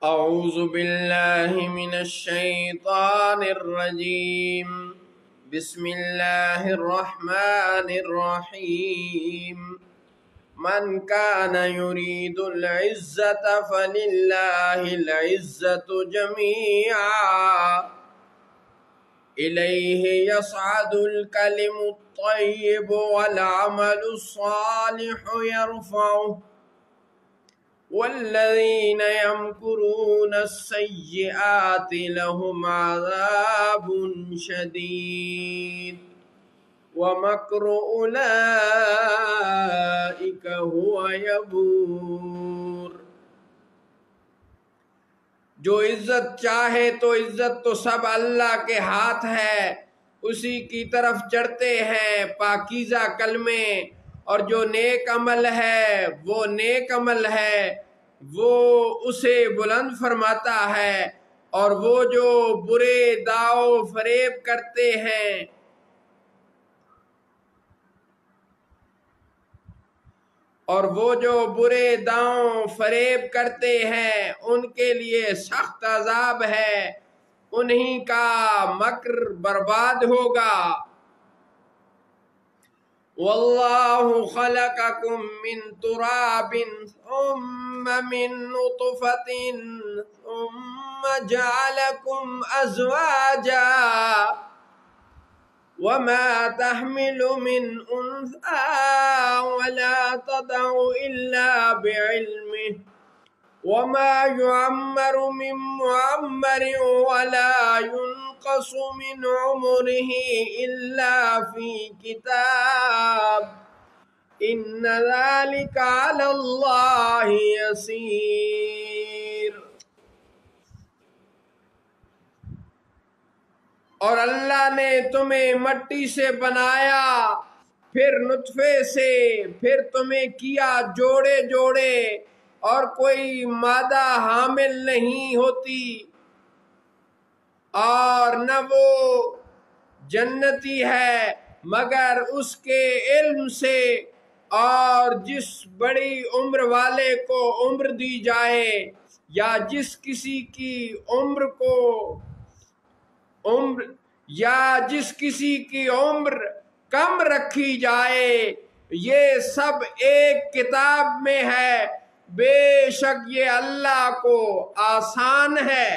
أعوذ بالله من الشيطان الرجيم بسم الله الرحمن الرحيم من كان يريد العزة فلله العزة جميعا إليه يصعد الكلم الطيب والعمل الصالح يرفعه والذين يمكرون السيئات لهم عذاب شديد ومكر أولئك هو يبور۔ جو عزت چاہے تو عزت تو سب اللہ کے ہاتھ ہے، اسی کی طرف چڑھتے ہیں پاکیزہ کلمے، اور جو نیک عمل ہے وہ نیک عمل ہے، وہ اسے بلند فرماتا ہے، اور وہ جو برے داؤ فریب کرتے ہیں ان کے لیے سخت عذاب ہے، انہی کا مکر برباد ہوگا۔ واللہ خلقکم من تراب ثم من نطفة ثم جعلکم ازواجا وما تحمل من انثى ولا تضع الا بعلمه وما يعمر من معمر ولا ينقص من عمره إلا في كتاب إن ذلك على الله يسير۔ اور اللہ نے تمہیں مٹی سے بنایا، پھر نطفے سے، پھر تمہیں کیا جوڑے جوڑے، اور کوئی مادہ حامل نہیں ہوتی، اور نہ وہ جنتی ہے مگر اس کے علم سے، اور جس بڑی عمر والے کو عمر دی جائے یا جس کسی کی عمر کم رکھی جائے، یہ سب ایک کتاب میں ہے، بے شک یہ اللہ کو آسان ہے۔